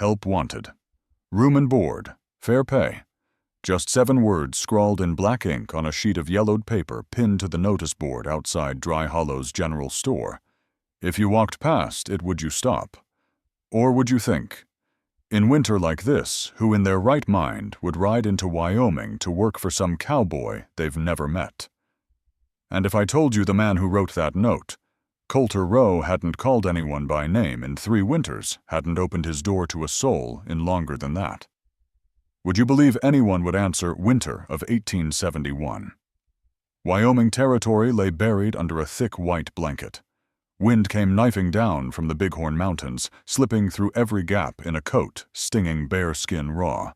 Help wanted. Room and board. Fair pay. Just 7 words scrawled in black ink on a sheet of yellowed paper pinned to the notice board outside Dry Hollow's general store. If you walked past it, would you stop? Or would you think? In winter like this, who in their right mind would ride into Wyoming to work for some cowboy they've never met? And if I told you the man who wrote that note, Colter Row, hadn't called anyone by name in 3 winters, hadn't opened his door to a soul in longer than that, would you believe anyone would answer winter of 1871? Wyoming territory lay buried under a thick white blanket. Wind came knifing down from the Bighorn Mountains, slipping through every gap in a coat, stinging bare skin raw.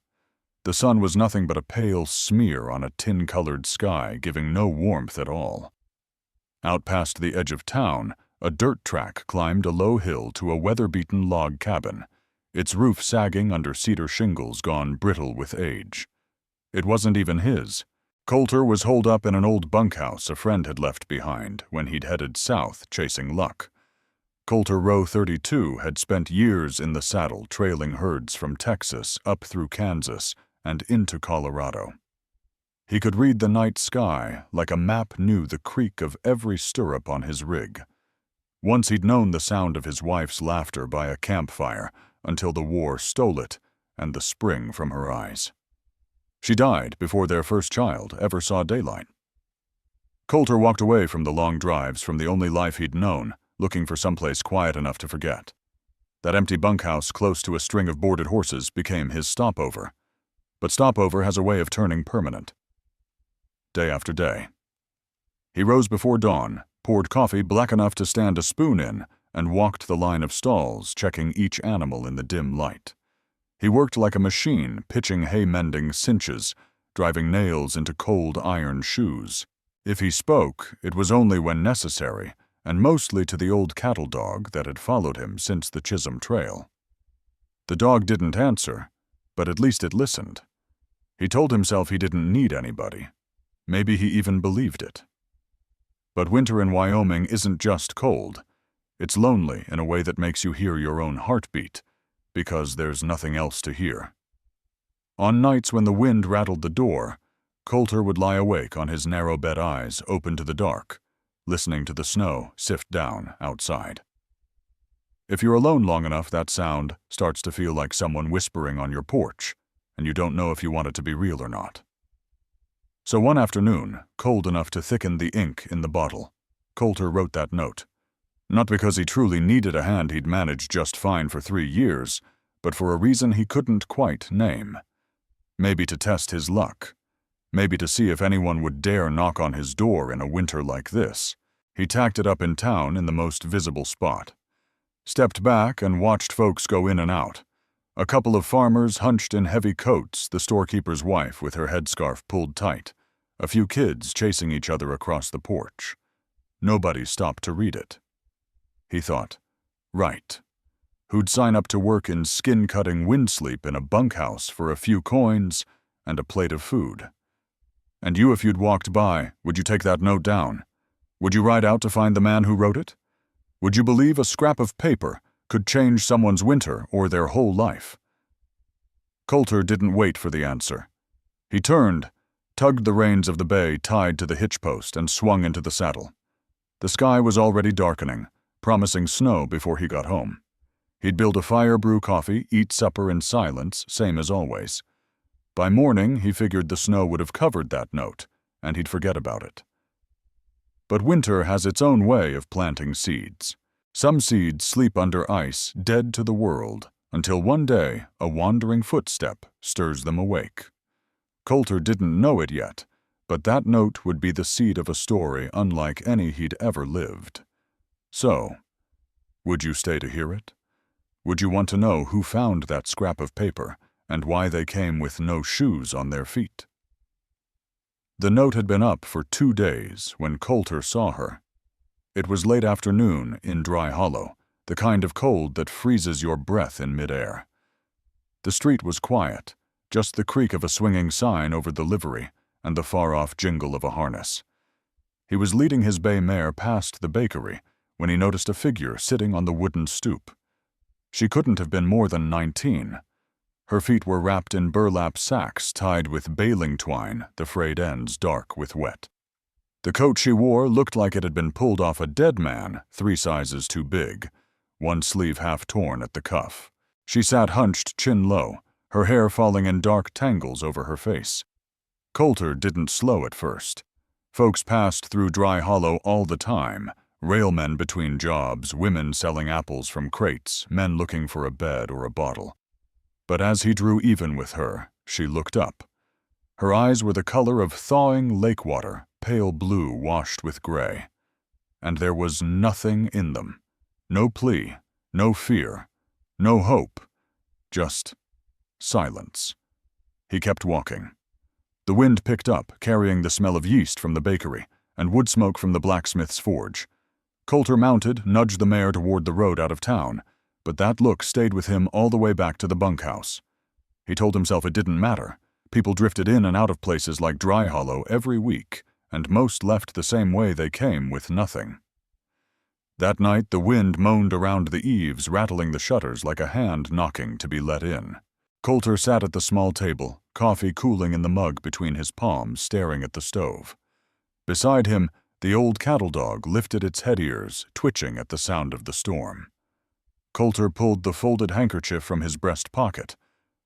The sun was nothing but a pale smear on a tin-colored sky, giving no warmth at all. Out past the edge of town, a dirt track climbed a low hill to a weather-beaten log cabin, its roof sagging under cedar shingles gone brittle with age. It wasn't even his. Colter was holed up in an old bunkhouse a friend had left behind when he'd headed south chasing luck. Colter Row 32 had spent years in the saddle trailing herds from Texas up through Kansas and into Colorado. He could read the night sky like a map knew the creak of every stirrup on his rig. Once he'd known the sound of his wife's laughter by a campfire until the war stole it and the spring from her eyes. She died before their first child ever saw daylight. Colter walked away from the long drives from the only life he'd known, looking for someplace quiet enough to forget. That empty bunkhouse close to a string of boarded horses became his stopover. But stopover has a way of turning permanent. Day after day. He rose before dawn, poured coffee black enough to stand a spoon in, and walked the line of stalls, checking each animal in the dim light. He worked like a machine, pitching hay-mending cinches, driving nails into cold iron shoes. If he spoke, it was only when necessary, and mostly to the old cattle dog that had followed him since the Chisholm Trail. The dog didn't answer, but at least it listened. He told himself he didn't need anybody. Maybe he even believed it. But winter in Wyoming isn't just cold. It's lonely in a way that makes you hear your own heartbeat, because there's nothing else to hear. On nights when the wind rattled the door, Colter would lie awake on his narrow-bed eyes open to the dark, listening to the snow sift down outside. If you're alone long enough, that sound starts to feel like someone whispering on your porch, and you don't know if you want it to be real or not. So one afternoon, cold enough to thicken the ink in the bottle, Colter wrote that note. Not because he truly needed a hand he'd managed just fine for 3 years, but for a reason he couldn't quite name. Maybe to test his luck. Maybe to see if anyone would dare knock on his door in a winter like this. He tacked it up in town in the most visible spot. Stepped back and watched folks go in and out. A couple of farmers hunched in heavy coats, the storekeeper's wife with her headscarf pulled tight. A few kids chasing each other across the porch. Nobody stopped to read it. He thought, right. Who'd sign up to work in skin-cutting windsleep in a bunkhouse for a few coins and a plate of food? And you, if you'd walked by, would you take that note down? Would you ride out to find the man who wrote it? Would you believe a scrap of paper could change someone's winter or their whole life? Colter didn't wait for the answer. He turned, tugged the reins of the bay tied to the hitch post, and swung into the saddle. The sky was already darkening, promising snow before he got home. He'd build a fire, brew coffee, eat supper in silence, same as always. By morning, he figured the snow would have covered that note, and he'd forget about it. But winter has its own way of planting seeds. Some seeds sleep under ice, dead to the world, until one day a wandering footstep stirs them awake. Colter didn't know it yet, but that note would be the seed of a story unlike any he'd ever lived. So, would you stay to hear it? Would you want to know who found that scrap of paper and why they came with no shoes on their feet? The note had been up for 2 days when Colter saw her. It was late afternoon in Dry Hollow, the kind of cold that freezes your breath in midair. The street was quiet, just the creak of a swinging sign over the livery and the far-off jingle of a harness. He was leading his bay mare past the bakery when he noticed a figure sitting on the wooden stoop. She couldn't have been more than 19. Her feet were wrapped in burlap sacks tied with baling twine, the frayed ends dark with wet. The coat she wore looked like it had been pulled off a dead man, 3 sizes too big, one sleeve half torn at the cuff. She sat hunched chin low, her hair falling in dark tangles over her face. Colter didn't slow at first. Folks passed through Dry Hollow all the time, railmen between jobs, women selling apples from crates, men looking for a bed or a bottle. But as he drew even with her, she looked up. Her eyes were the color of thawing lake water, pale blue washed with gray. And there was nothing in them. No plea, no fear, no hope, just silence. He kept walking. The wind picked up, carrying the smell of yeast from the bakery and wood smoke from the blacksmith's forge. Colter mounted, nudged the mare toward the road out of town, but that look stayed with him all the way back to the bunkhouse. He told himself it didn't matter. People drifted in and out of places like Dry Hollow every week, and most left the same way they came, with nothing. That night the wind moaned around the eaves, rattling the shutters like a hand knocking to be let in. Colter sat at the small table, coffee cooling in the mug between his palms, staring at the stove. Beside him, the old cattle dog lifted its head ears, twitching at the sound of the storm. Colter pulled the folded handkerchief from his breast pocket,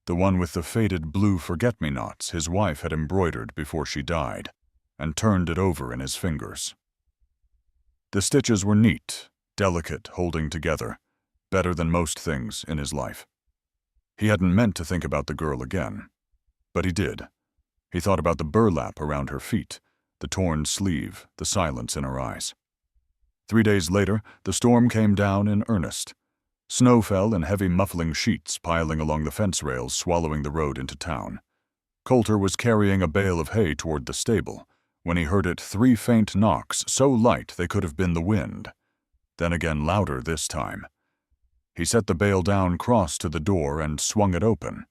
the one with the faded blue forget-me-nots his wife had embroidered before she died, and turned it over in his fingers. The stitches were neat, delicate, holding together, better than most things in his life. He hadn't meant to think about the girl again, but he did. He thought about the burlap around her feet, the torn sleeve, the silence in her eyes. 3 days later, the storm came down in earnest. Snow fell in heavy muffling sheets piling along the fence rails, swallowing the road into town. Colter was carrying a bale of hay toward the stable when he heard it 3 faint knocks, so light they could have been the wind. Then again louder this time. He set the bale down, crossed to the door, and swung it open.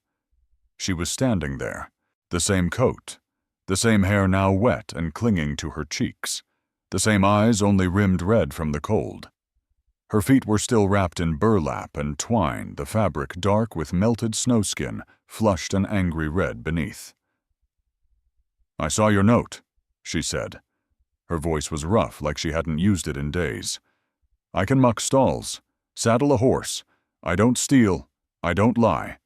She was standing there, the same coat, the same hair now wet and clinging to her cheeks, the same eyes only rimmed red from the cold. Her feet were still wrapped in burlap and twine, the fabric dark with melted snowskin, flushed an angry red beneath. "I saw your note," she said. Her voice was rough, like she hadn't used it in days. "I can muck stalls, saddle a horse. I don't steal, I don't lie.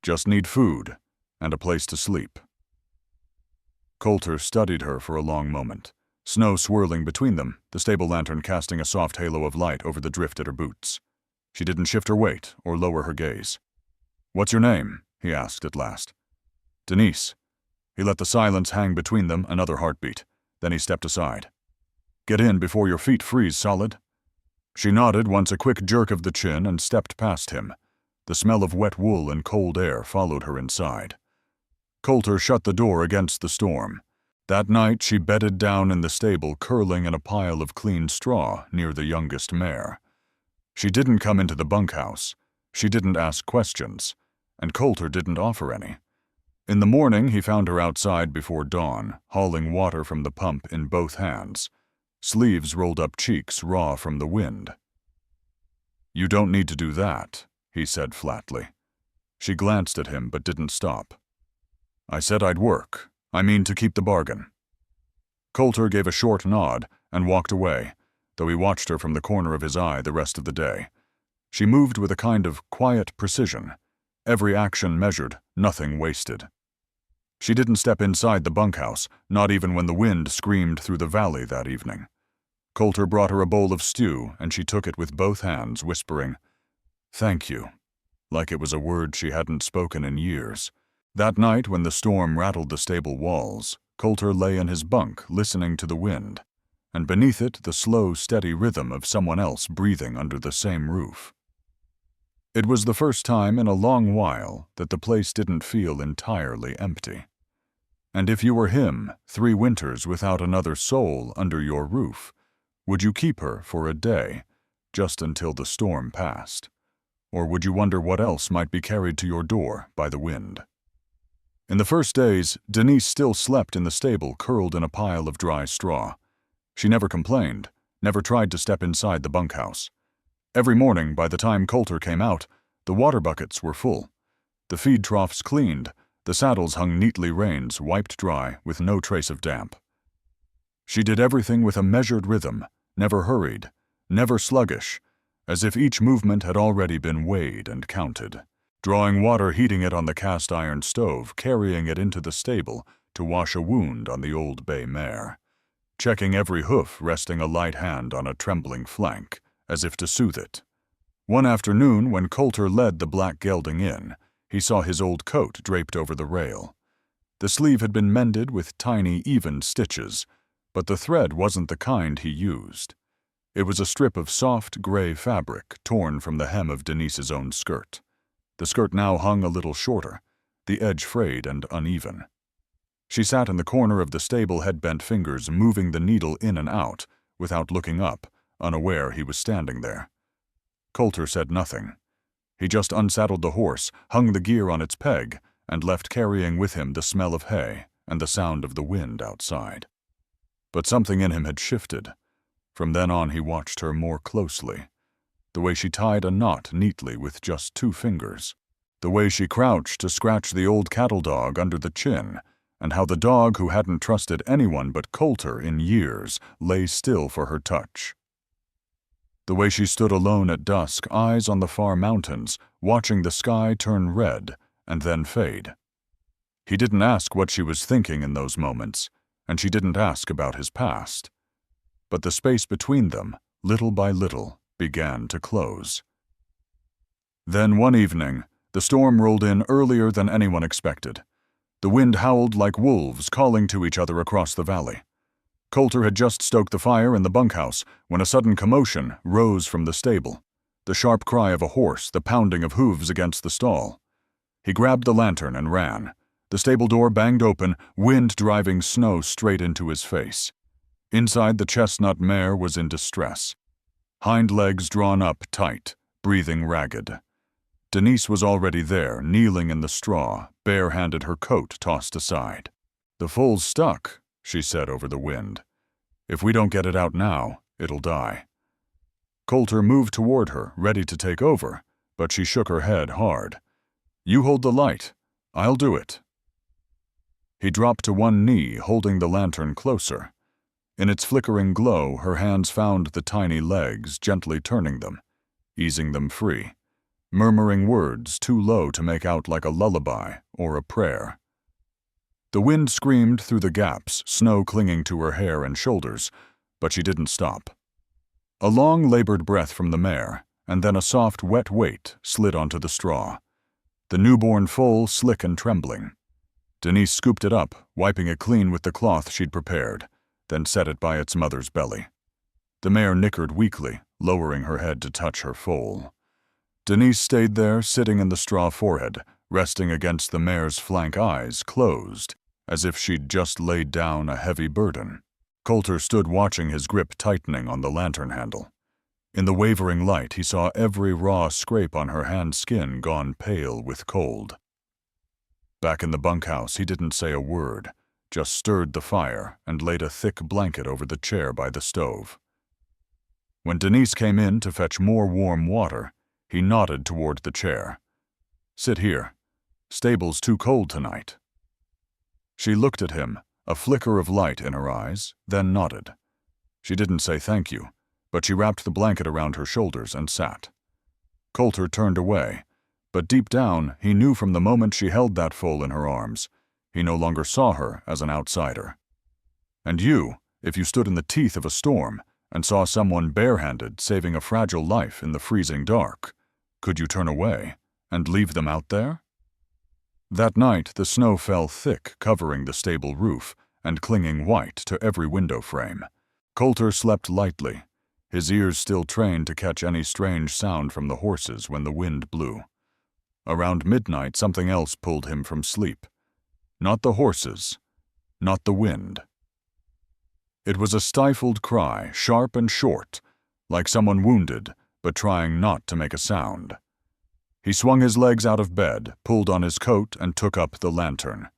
Just need food and a place to sleep." Colter studied her for a long moment. Snow swirling between them, the stable lantern casting a soft halo of light over the drift at her boots. She didn't shift her weight or lower her gaze. "What's your name?" he asked at last. "Denise." He let the silence hang between them, another heartbeat. Then he stepped aside. "Get in before your feet freeze solid." She nodded once, a quick jerk of the chin, and stepped past him. The smell of wet wool and cold air followed her inside. Colter shut the door against the storm. That night she bedded down in the stable, curling in a pile of clean straw near the youngest mare. She didn't come into the bunkhouse. She didn't ask questions, and Colter didn't offer any. In the morning he found her outside before dawn, hauling water from the pump in both hands, sleeves rolled up, cheeks raw from the wind. "You don't need to do that," he said flatly. She glanced at him but didn't stop. "I said I'd work. I mean to keep the bargain." Colter gave a short nod and walked away, though he watched her from the corner of his eye the rest of the day. She moved with a kind of quiet precision, every action measured, nothing wasted. She didn't step inside the bunkhouse, not even when the wind screamed through the valley that evening. Colter brought her a bowl of stew, and she took it with both hands, whispering, "Thank you," like it was a word she hadn't spoken in years. That night, when the storm rattled the stable walls, Colter lay in his bunk listening to the wind, and beneath it the slow, steady rhythm of someone else breathing under the same roof. It was the first time in a long while that the place didn't feel entirely empty. And if you were him, 3 winters without another soul under your roof, would you keep her for a day, just until the storm passed? Or would you wonder what else might be carried to your door by the wind? In the first days, Denise still slept in the stable, curled in a pile of dry straw. She never complained, never tried to step inside the bunkhouse. Every morning, by the time Colter came out, The water buckets were full. The feed troughs cleaned. The saddles hung neatly, reins wiped dry with no trace of damp. She did everything with a measured rhythm, never hurried, never sluggish, as if each movement had already been weighed and counted. Drawing water, heating it on the cast-iron stove, carrying it into the stable to wash a wound on the old bay mare. Checking every hoof, resting a light hand on a trembling flank, as if to soothe it. One afternoon, when Colter led the black gelding in, he saw his old coat draped over the rail. The sleeve had been mended with tiny, even stitches, but the thread wasn't the kind he used. It was a strip of soft, gray fabric torn from the hem of Denise's own skirt. The skirt now hung a little shorter, the edge frayed and uneven. She sat in the corner of the stable, head-bent fingers moving the needle in and out, without looking up, unaware he was standing there. Colter said nothing. He just unsaddled the horse, hung the gear on its peg, and left, carrying with him the smell of hay and the sound of the wind outside. But something in him had shifted. From then on he watched her more closely. The way she tied a knot neatly with just 2 fingers. The way she crouched to scratch the old cattle dog under the chin, and how the dog, who hadn't trusted anyone but Colter in years, lay still for her touch. The way she stood alone at dusk, eyes on the far mountains, watching the sky turn red and then fade. He didn't ask what she was thinking in those moments, and she didn't ask about his past. But the space between them, little by little, began to close. Then one evening, the storm rolled in earlier than anyone expected. The wind howled like wolves calling to each other across the valley. Colter had just stoked the fire in the bunkhouse when a sudden commotion rose from the stable. The sharp cry of a horse, the pounding of hooves against the stall. He grabbed the lantern and ran. The stable door banged open, wind driving snow straight into his face. Inside, the chestnut mare was in distress. Hind legs drawn up tight, breathing ragged. Denise was already there, kneeling in the straw, bare-handed, her coat tossed aside. "The foal's stuck," she said over the wind. "If we don't get it out now, it'll die." Colter moved toward her, ready to take over, but she shook her head hard. "You hold the light. I'll do it." He dropped to one knee, holding the lantern closer. In its flickering glow, her hands found the tiny legs, gently turning them, easing them free, murmuring words too low to make out, like a lullaby or a prayer. The wind screamed through the gaps, snow clinging to her hair and shoulders, but she didn't stop. A long, labored breath from the mare, and then a soft, wet weight slid onto the straw. The newborn foal, slick and trembling. Denise scooped it up, wiping it clean with the cloth she'd prepared, then set it by its mother's belly. The mare nickered weakly, lowering her head to touch her foal. Denise stayed there, sitting in the straw forehead, resting against the mare's flank, eyes closed, as if she'd just laid down a heavy burden. Colter stood watching, his grip tightening on the lantern handle. In the wavering light, he saw every raw scrape on her hand skin gone pale with cold. Back in the bunkhouse, he didn't say a word, just stirred the fire and laid a thick blanket over the chair by the stove. When Denise came in to fetch more warm water, he nodded toward the chair. "Sit here. Stable's too cold tonight." She looked at him, a flicker of light in her eyes, then nodded. She didn't say thank you, but she wrapped the blanket around her shoulders and sat. Colter turned away, but deep down he knew from the moment she held that foal in her arms, he no longer saw her as an outsider. And you, if you stood in the teeth of a storm and saw someone barehanded saving a fragile life in the freezing dark, could you turn away and leave them out there? That night the snow fell thick, covering the stable roof and clinging white to every window frame. Colter slept lightly, his ears still trained to catch any strange sound from the horses when the wind blew. Around midnight something else pulled him from sleep. Not the horses, not the wind. It was a stifled cry, sharp and short, like someone wounded but trying not to make a sound. He swung his legs out of bed, pulled on his coat, and took up the lantern.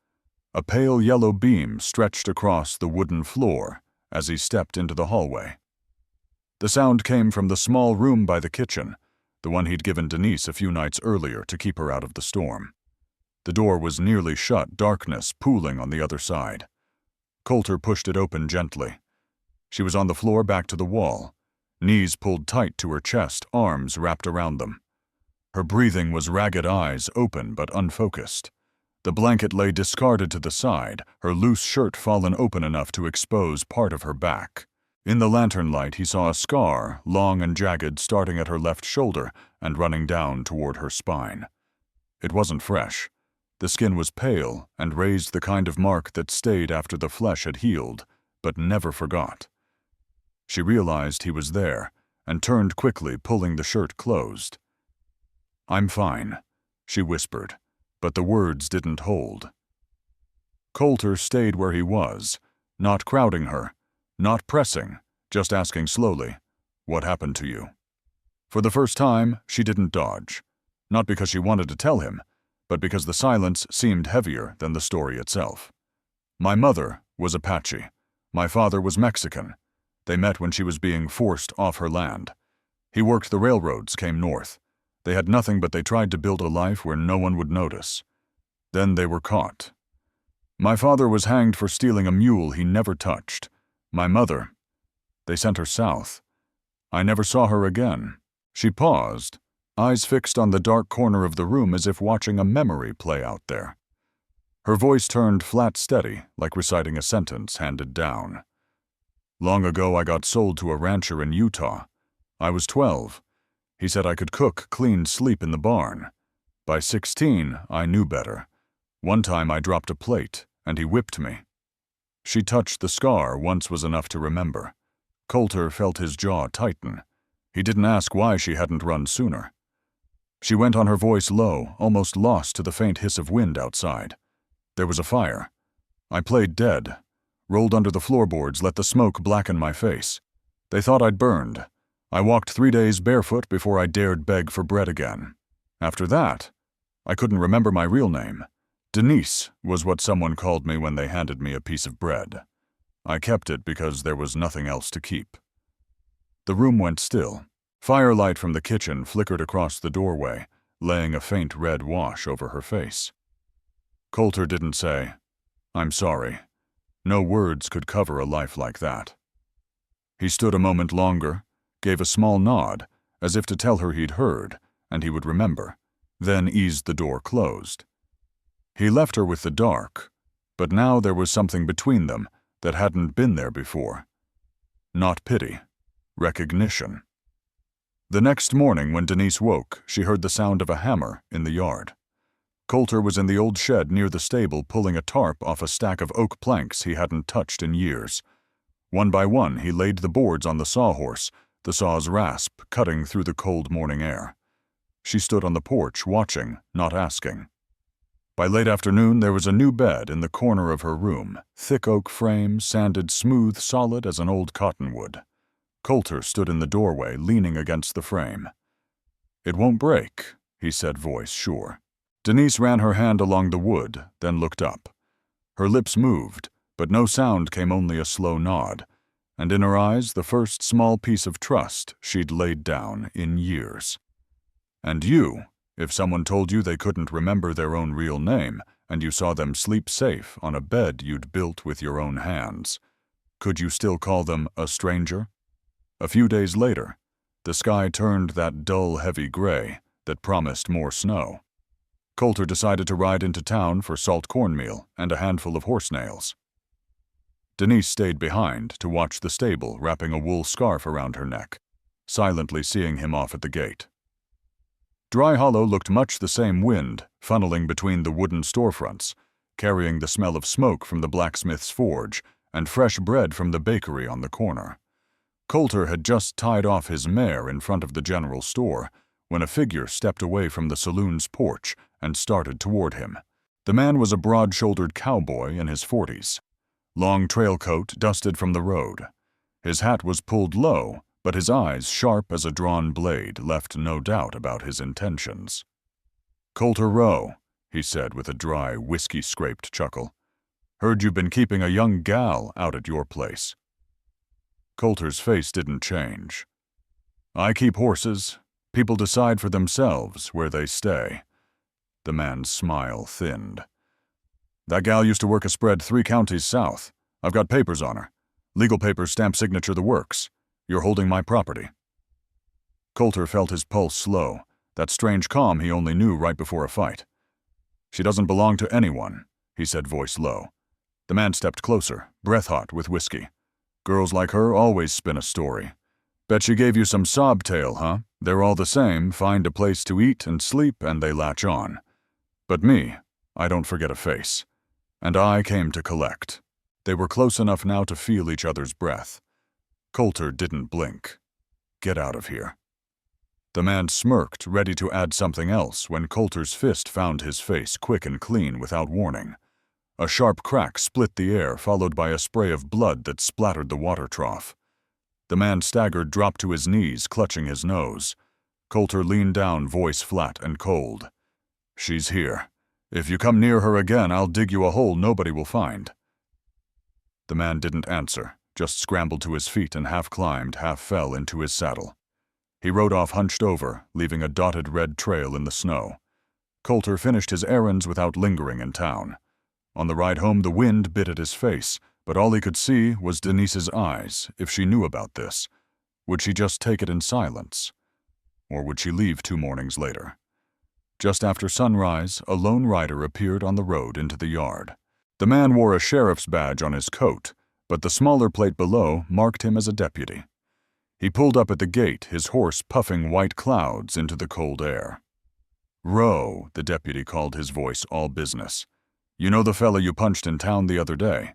A pale yellow beam stretched across the wooden floor as he stepped into the hallway. The sound came from the small room by the kitchen, the one he'd given Denise a few nights earlier to keep her out of the storm. The door was nearly shut, darkness pooling on the other side. Colter pushed it open gently. She was on the floor back to the wall, knees pulled tight to her chest, arms wrapped around them. Her breathing was ragged, eyes open but unfocused. The blanket lay discarded to the side, her loose shirt fallen open enough to expose part of her back. In the lantern light, he saw a scar, long and jagged, starting at her left shoulder and running down toward her spine. It wasn't fresh. The skin was pale and raised the kind of mark that stayed after the flesh had healed, but never forgot. She realized he was there and turned quickly, pulling the shirt closed. "I'm fine," she whispered, but the words didn't hold. Colter stayed where he was, not crowding her, not pressing, just asking slowly, "What happened to you?" For the first time, she didn't dodge, not because she wanted to tell him, but because the silence seemed heavier than the story itself. "My mother was Apache. My father was Mexican. They met when she was being forced off her land. He worked the railroads, came north. They had nothing, but they tried to build a life where no one would notice. Then they were caught. My father was hanged for stealing a mule he never touched. My mother, they sent her south. I never saw her again." She paused, eyes fixed on the dark corner of the room as if watching a memory play out there. Her voice turned flat steady, like reciting a sentence handed down. "Long ago I got sold to a rancher in Utah. I was 12. He said I could cook, clean, sleep in the barn. By 16, I knew better. One time I dropped a plate, and he whipped me." She touched the scar. Once was enough to remember. Colter felt his jaw tighten. He didn't ask why she hadn't run sooner. She went on, her voice low, almost lost to the faint hiss of wind outside. "There was a fire. I played dead, rolled under the floorboards, let the smoke blacken my face. They thought I'd burned. I walked 3 days barefoot before I dared beg for bread again. After that, I couldn't remember my real name. Denise was what someone called me when they handed me a piece of bread. I kept it because there was nothing else to keep." The room went still. Firelight from the kitchen flickered across the doorway, laying a faint red wash over her face. Colter didn't say, "I'm sorry." No words could cover a life like that. He stood a moment longer, gave a small nod, as if to tell her he'd heard, and he would remember, then eased the door closed. He left her with the dark, but now there was something between them that hadn't been there before. Not pity, recognition. The next morning when Denise woke, she heard the sound of a hammer in the yard. Colter was in the old shed near the stable, pulling a tarp off a stack of oak planks he hadn't touched in years. One by one, he laid the boards on the sawhorse, the saw's rasp cutting through the cold morning air. She stood on the porch, watching, not asking. By late afternoon, there was a new bed in the corner of her room, thick oak frame, sanded smooth, solid as an old cottonwood. Colter stood in the doorway, leaning against the frame. "It won't break," he said, voice sure. Denise ran her hand along the wood, then looked up. Her lips moved, but no sound came, only a slow nod, and in her eyes the first small piece of trust she'd laid down in years. "And you, if someone told you they couldn't remember their own real name, and you saw them sleep safe on a bed you'd built with your own hands, could you still call them a stranger?" A few days later, the sky turned that dull, heavy gray that promised more snow. Colter decided to ride into town for salt cornmeal and a handful of horse nails. Denise stayed behind to watch the stable, wrapping a wool scarf around her neck, silently seeing him off at the gate. Dry Hollow looked much the same, wind funneling between the wooden storefronts, carrying the smell of smoke from the blacksmith's forge and fresh bread from the bakery on the corner. Colter had just tied off his mare in front of the general store when a figure stepped away from the saloon's porch and started toward him. The man was a broad-shouldered cowboy in his 40s. Long trail coat dusted from the road. His hat was pulled low, but his eyes, sharp as a drawn blade, left no doubt about his intentions. "Colter Row," he said with a dry, whiskey-scraped chuckle. "Heard you've been keeping a young gal out at your place." Colter's face didn't change. "I keep horses, People decide for themselves where they stay." The man's smile thinned. "That gal used to work a spread 3 counties south. I've got papers on her. Legal papers, stamp signature, the works. You're holding my property." Colter felt his pulse slow, that strange calm he only knew right before a fight. "She doesn't belong to anyone," he said, voice low. The man stepped closer, breath hot with whiskey. "Girls like her always spin a story. Bet she gave you some sob tale, huh? They're all the same, find a place to eat and sleep and they latch on. But me, I don't forget a face. And I came to collect." They were close enough now to feel each other's breath. Colter didn't blink. "Get out of here." The man smirked, ready to add something else, when Colter's fist found his face quick and clean without warning. A sharp crack split the air, followed by a spray of blood that splattered the water trough. The man staggered, dropped to his knees, clutching his nose. Colter leaned down, voice flat and cold. "She's here. If you come near her again, I'll dig you a hole nobody will find." The man didn't answer, just scrambled to his feet and half climbed, half fell into his saddle. He rode off hunched over, leaving a dotted red trail in the snow. Colter finished his errands without lingering in town. On the ride home, the wind bit at his face, but all he could see was Denise's eyes. If she knew about this, would she just take it in silence? Or would she leave 2 mornings later? Just after sunrise, a lone rider appeared on the road into the yard. The man wore a sheriff's badge on his coat, but the smaller plate below marked him as a deputy. He pulled up at the gate, his horse puffing white clouds into the cold air. "Row," the deputy called, his voice all business. "You know the fella you punched in town the other day?"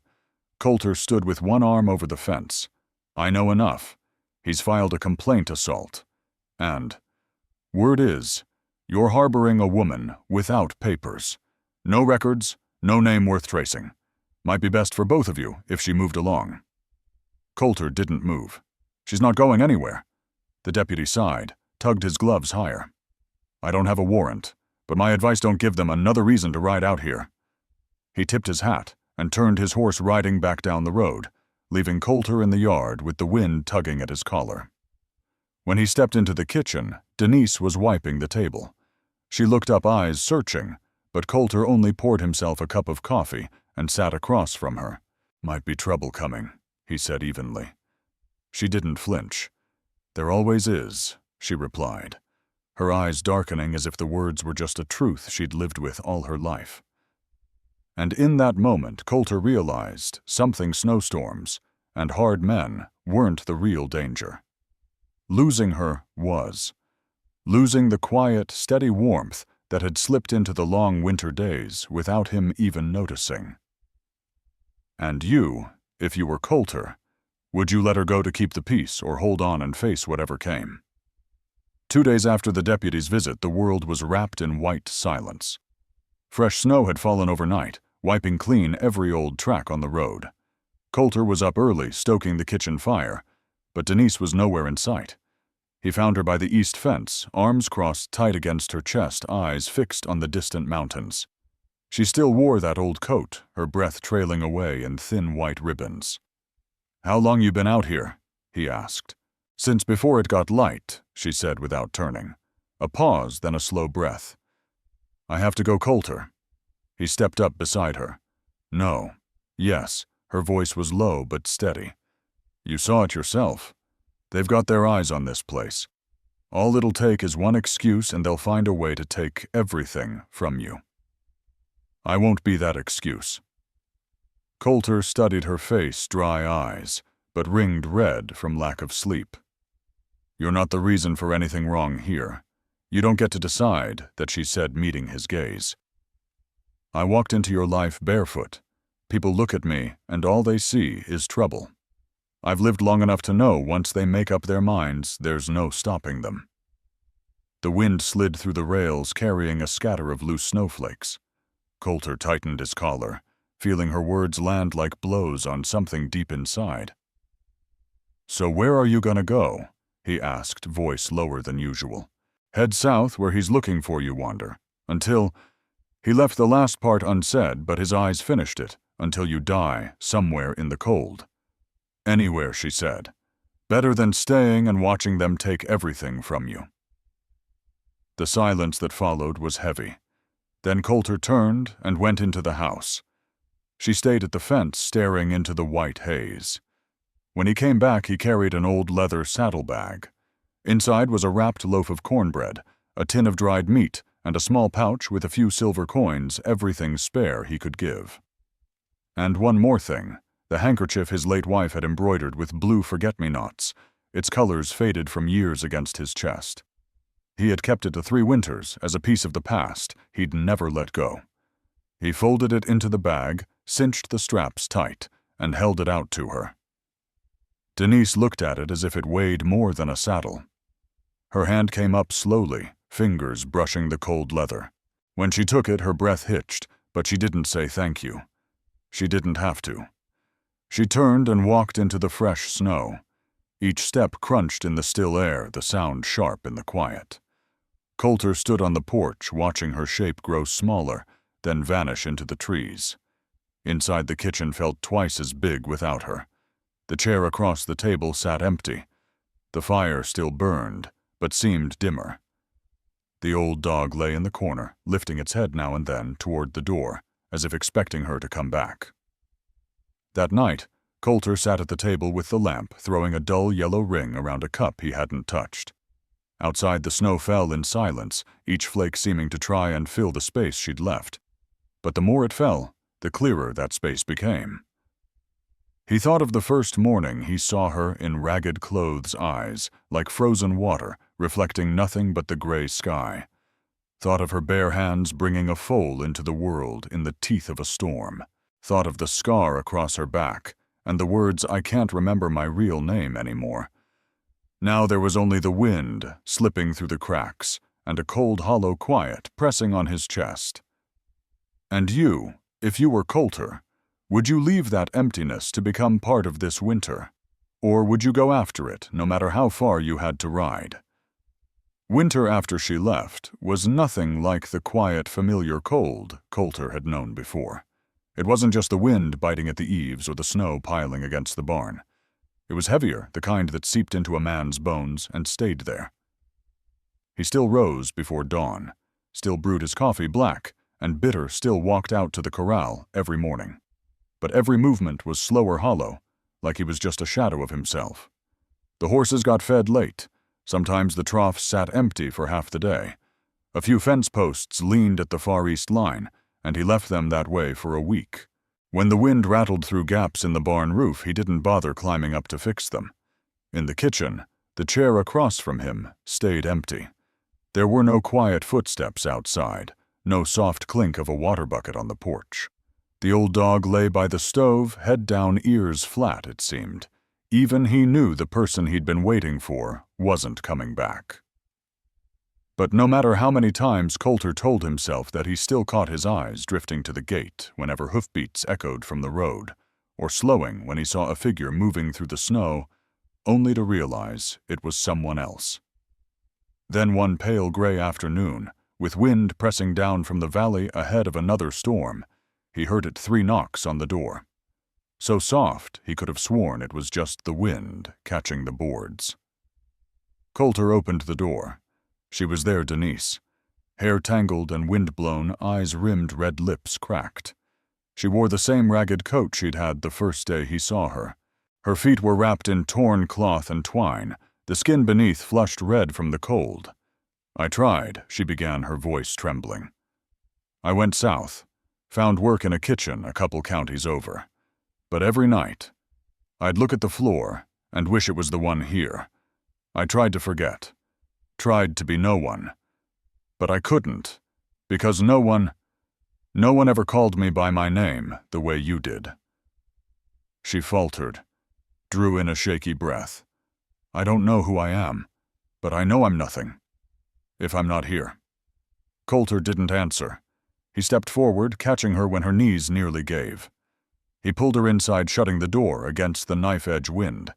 Colter stood with one arm over the fence. "I know enough. He's filed a complaint assault. And word is, you're harboring a woman without papers. No records, no name worth tracing. Might be best for both of you if she moved along." Colter didn't move. "She's not going anywhere." The deputy sighed, tugged his gloves higher. "I don't have a warrant, but my advice, don't give them another reason to ride out here." He tipped his hat and turned his horse, riding back down the road, leaving Colter in the yard with the wind tugging at his collar. When he stepped into the kitchen, Denise was wiping the table. She looked up, eyes searching, but Colter only poured himself a cup of coffee and sat across from her. "Might be trouble coming," he said evenly. She didn't flinch. "There always is," she replied, her eyes darkening as if the words were just a truth she'd lived with all her life. And in that moment, Colter realized something snowstorms and hard men weren't the real danger. Losing her was. Losing the quiet, steady warmth that had slipped into the long winter days without him even noticing. And you, if you were Colter, would you let her go to keep the peace or hold on and face whatever came? 2 days after the deputy's visit, the world was wrapped in white silence. Fresh snow had fallen overnight, wiping clean every old track on the road. Colter was up early, stoking the kitchen fire, but Denise was nowhere in sight. He found her by the east fence, arms crossed tight against her chest, eyes fixed on the distant mountains. She still wore that old coat, her breath trailing away in thin white ribbons. "How long you been out here?" he asked. "Since before it got light," she said without turning. A pause, then a slow breath. "I have to go, Colter." He stepped up beside her. "No. Yes." Her voice was low but steady. "You saw it yourself. They've got their eyes on this place. All it'll take is one excuse and they'll find a way to take everything from you. I won't be that excuse." Colter studied her face, dry eyes, but ringed red from lack of sleep. "You're not the reason for anything wrong here. You don't get to decide," that she said, meeting his gaze. "I walked into your life barefoot. People look at me, and all they see is trouble. I've lived long enough to know once they make up their minds, there's no stopping them." The wind slid through the rails, carrying a scatter of loose snowflakes. Colter tightened his collar, feeling her words land like blows on something deep inside. "So where are you gonna go?" he asked, voice lower than usual. "Head south where he's looking for you, Wander. Until—" He left the last part unsaid, but his eyes finished it. "Until you die, somewhere in the cold." "Anywhere," she said. "Better than staying and watching them take everything from you." The silence that followed was heavy. Then Colter turned and went into the house. She stayed at the fence, staring into the white haze. When he came back, he carried an old leather saddlebag. Inside was a wrapped loaf of cornbread, a tin of dried meat, and a small pouch with a few silver coins, everything spare he could give. And one more thing, the handkerchief his late wife had embroidered with blue forget-me-nots, its colors faded from years against his chest. He had kept it 3 winters as a piece of the past he'd never let go. He folded it into the bag, cinched the straps tight, and held it out to her. Denise looked at it as if it weighed more than a saddle. Her hand came up slowly, fingers brushing the cold leather. When she took it, her breath hitched, but she didn't say thank you. She didn't have to. She turned and walked into the fresh snow. Each step crunched in the still air, the sound sharp in the quiet. Colter stood on the porch, watching her shape grow smaller, then vanish into the trees. Inside the kitchen felt twice as big without her. The chair across the table sat empty. The fire still burned, but seemed dimmer. The old dog lay in the corner, lifting its head now and then toward the door, as if expecting her to come back. That night, Colter sat at the table with the lamp, throwing a dull yellow ring around a cup he hadn't touched. Outside, the snow fell in silence, each flake seeming to try and fill the space she'd left. But the more it fell, the clearer that space became. He thought of the first morning he saw her in ragged clothes' eyes, like frozen water, reflecting nothing but the gray sky. Thought of her bare hands bringing a foal into the world in the teeth of a storm. Thought of the scar across her back, and the words, "I can't remember my real name anymore." Now there was only the wind slipping through the cracks, and a cold hollow quiet pressing on his chest. And you, if you were Colter, would you leave that emptiness to become part of this winter? Or would you go after it, no matter how far you had to ride? Winter after she left was nothing like the quiet, familiar cold Colter had known before. It wasn't just the wind biting at the eaves or the snow piling against the barn. It was heavier, the kind that seeped into a man's bones and stayed there. He still rose before dawn, still brewed his coffee black, and bitter still walked out to the corral every morning. But every movement was slow or hollow, like he was just a shadow of himself. The horses got fed late. Sometimes the troughs sat empty for half the day. A few fence posts leaned at the far east line, and he left them that way for a week. When the wind rattled through gaps in the barn roof, he didn't bother climbing up to fix them. In the kitchen, the chair across from him stayed empty. There were no quiet footsteps outside, no soft clink of a water bucket on the porch. The old dog lay by the stove, head down, ears flat, it seemed. Even he knew the person he'd been waiting for wasn't coming back. But no matter how many times Colter told himself that, he still caught his eyes drifting to the gate whenever hoofbeats echoed from the road, or slowing when he saw a figure moving through the snow, only to realize it was someone else. Then one pale gray afternoon, with wind pressing down from the valley ahead of another storm, he heard it 3 knocks on the door. So soft he could have sworn it was just the wind catching the boards. Colter opened the door. She was there, Denise. Hair tangled and wind-blown, eyes rimmed, red lips cracked. She wore the same ragged coat she'd had the first day he saw her. Her feet were wrapped in torn cloth and twine, the skin beneath flushed red from the cold. "I tried," she began, her voice trembling. "I went south, found work in a kitchen a couple counties over. But every night, I'd look at the floor and wish it was the one here. I tried to forget. Tried to be no one. But I couldn't, because no one ever called me by my name the way you did." She faltered, drew in a shaky breath. "I don't know who I am, but I know I'm nothing, if I'm not here." Colter didn't answer. He stepped forward, catching her when her knees nearly gave. He pulled her inside, shutting the door against the knife-edge wind.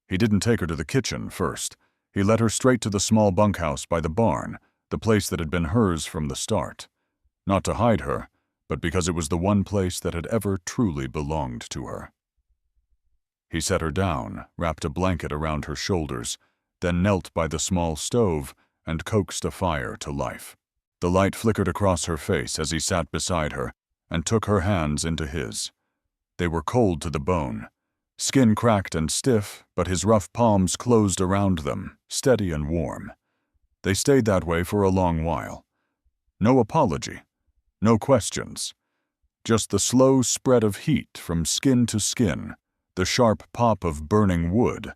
He didn't take her to the kitchen first. He led her straight to the small bunkhouse by the barn, the place that had been hers from the start. Not to hide her, but because it was the one place that had ever truly belonged to her. He set her down, wrapped a blanket around her shoulders, then knelt by the small stove and coaxed a fire to life. The light flickered across her face as he sat beside her and took her hands into his. They were cold to the bone, skin cracked and stiff, but his rough palms closed around them, steady and warm. They stayed that way for a long while. No apology, no questions. Just the slow spread of heat from skin to skin, the sharp pop of burning wood,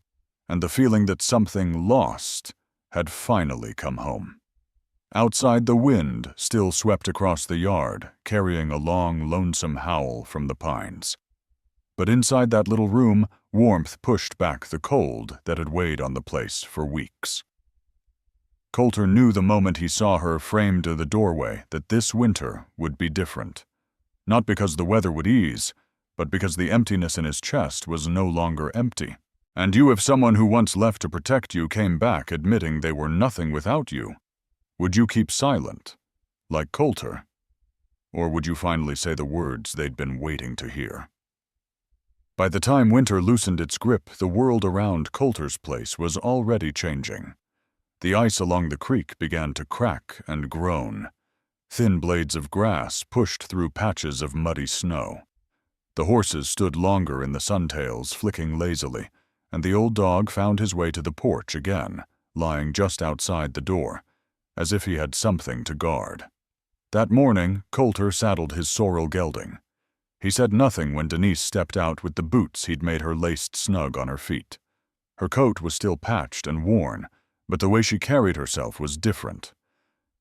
and the feeling that something lost had finally come home. Outside, the wind still swept across the yard, carrying a long, lonesome howl from the pines. But inside that little room, warmth pushed back the cold that had weighed on the place for weeks. Colter knew the moment he saw her framed in the doorway that this winter would be different. Not because the weather would ease, but because the emptiness in his chest was no longer empty. And you, if someone who once left to protect you came back admitting they were nothing without you, would you keep silent, like Colter? Or would you finally say the words they'd been waiting to hear? By the time winter loosened its grip, the world around Colter's place was already changing. The ice along the creek began to crack and groan. Thin blades of grass pushed through patches of muddy snow. The horses stood longer in the suntails, flicking lazily, and the old dog found his way to the porch again, lying just outside the door, as if he had something to guard. That morning, Colter saddled his sorrel gelding. He said nothing when Denise stepped out with the boots he'd made her laced snug on her feet. Her coat was still patched and worn, but the way she carried herself was different.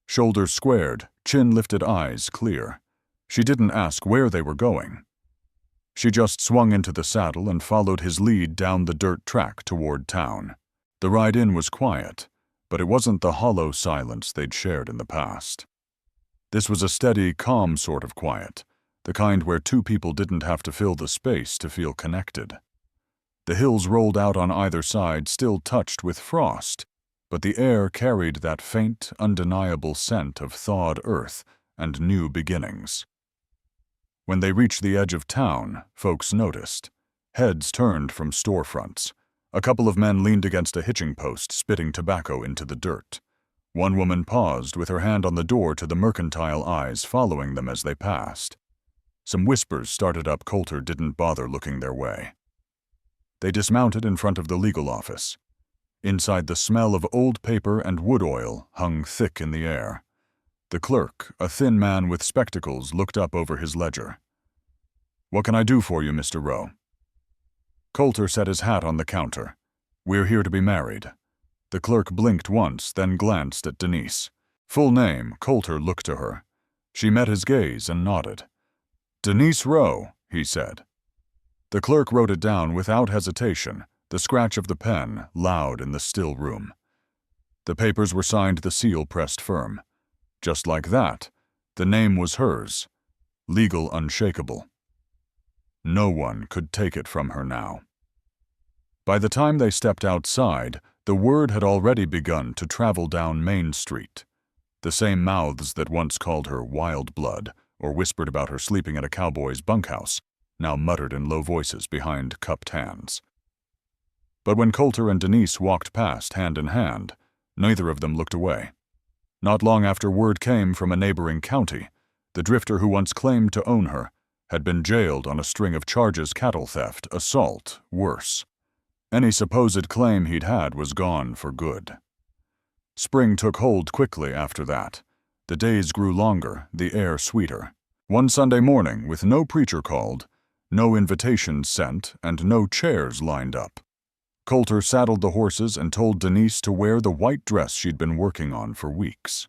Shoulders squared, chin lifted, eyes clear. She didn't ask where they were going. She just swung into the saddle and followed his lead down the dirt track toward town. The ride in was quiet, but it wasn't the hollow silence they'd shared in the past. This was a steady, calm sort of quiet, the kind where two people didn't have to fill the space to feel connected. The hills rolled out on either side, still touched with frost, but the air carried that faint, undeniable scent of thawed earth and new beginnings. When they reached the edge of town, folks noticed. Heads turned from storefronts. A couple of men leaned against a hitching post, spitting tobacco into the dirt. One woman paused with her hand on the door to the mercantile eyes following them as they passed. Some whispers started up. Colter didn't bother looking their way. They dismounted in front of the legal office. Inside, the smell of old paper and wood oil hung thick in the air. The clerk, a thin man with spectacles, looked up over his ledger. "What can I do for you, Mr. Row?" Colter set his hat on the counter. "We're here to be married." The clerk blinked once, then glanced at Denise. Full name. Colter looked to her. She met his gaze and nodded. "Denise Row," he said. The clerk wrote it down without hesitation, the scratch of the pen loud in the still room. The papers were signed, the seal pressed firm. Just like that, the name was hers, legal, unshakable. No one could take it from her now. By the time they stepped outside, the word had already begun to travel down Main Street. The same mouths that once called her wild blood or whispered about her sleeping at a cowboy's bunkhouse now muttered in low voices behind cupped hands. But when Colter and Denise walked past hand in hand, neither of them looked away. Not long after, word came from a neighboring county. The drifter who once claimed to own her had been jailed on a string of charges: cattle theft, assault, worse. Any supposed claim he'd had was gone for good. Spring took hold quickly after that. The days grew longer, the air sweeter. One Sunday morning, with no preacher called, no invitations sent, and no chairs lined up, Colter saddled the horses and told Denise to wear the white dress she'd been working on for weeks.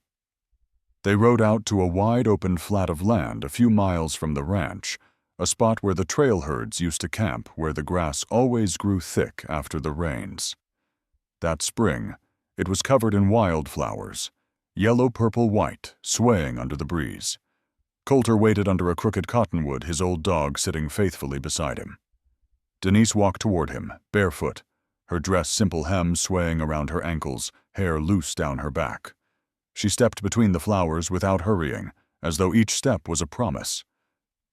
They rode out to a wide-open flat of land a few miles from the ranch, a spot where the trail herds used to camp, where the grass always grew thick after the rains. That spring, it was covered in wildflowers, yellow, purple, white, swaying under the breeze. Colter waited under a crooked cottonwood, his old dog sitting faithfully beside him. Denise walked toward him, barefoot, her dress simple hem swaying around her ankles, hair loose down her back. She stepped between the flowers without hurrying, as though each step was a promise.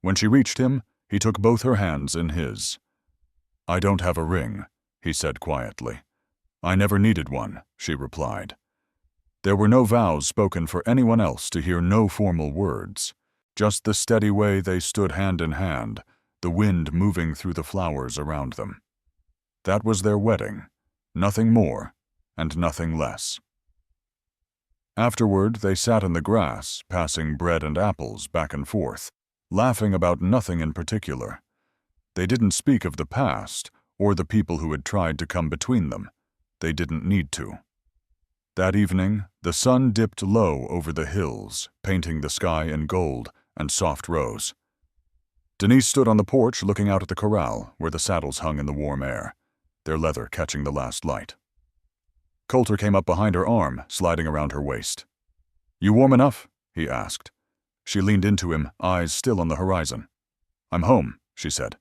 When she reached him, he took both her hands in his. "I don't have a ring," he said quietly. "I never needed one," she replied. There were no vows spoken for anyone else to hear, no formal words, just the steady way they stood hand in hand, the wind moving through the flowers around them. That was their wedding, nothing more and nothing less. Afterward, they sat in the grass, passing bread and apples back and forth, laughing about nothing in particular. They didn't speak of the past or the people who had tried to come between them. They didn't need to. That evening, the sun dipped low over the hills, painting the sky in gold and soft rose. Denise stood on the porch looking out at the corral where the saddles hung in the warm air, their leather catching the last light. Colter came up behind her arm, sliding around her waist. "You warm enough?" he asked. She leaned into him, eyes still on the horizon. "I'm home," she said.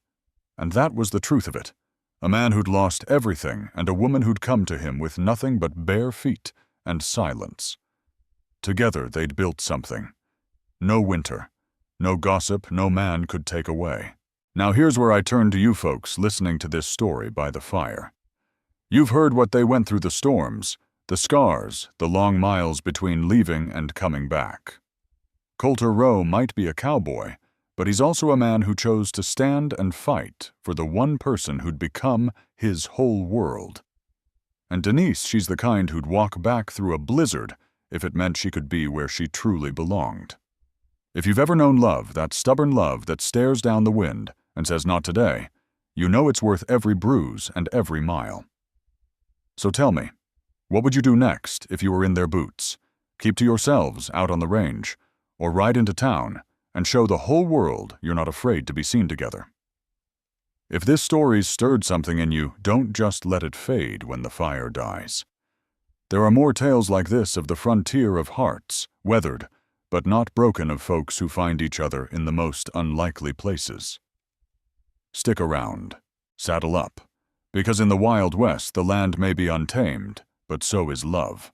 And that was the truth of it. A man who'd lost everything and a woman who'd come to him with nothing but bare feet and silence. Together they'd built something. No winter, no gossip, no man could take away. Now here's where I turn to you folks listening to this story by the fire. You've heard what they went through, the storms, the scars, the long miles between leaving and coming back. Colter Row might be a cowboy, but he's also a man who chose to stand and fight for the one person who'd become his whole world. And Denise, she's the kind who'd walk back through a blizzard if it meant she could be where she truly belonged. If you've ever known love, that stubborn love that stares down the wind and says not today, you know it's worth every bruise and every mile. So tell me, what would you do next if you were in their boots? Keep to yourselves out on the range, or ride into town and show the whole world you're not afraid to be seen together? If this story's stirred something in you, don't just let it fade when the fire dies. There are more tales like this of the frontier of hearts, weathered, but not broken, of folks who find each other in the most unlikely places. Stick around. Saddle up. Because in the Wild West, the land may be untamed, but so is love.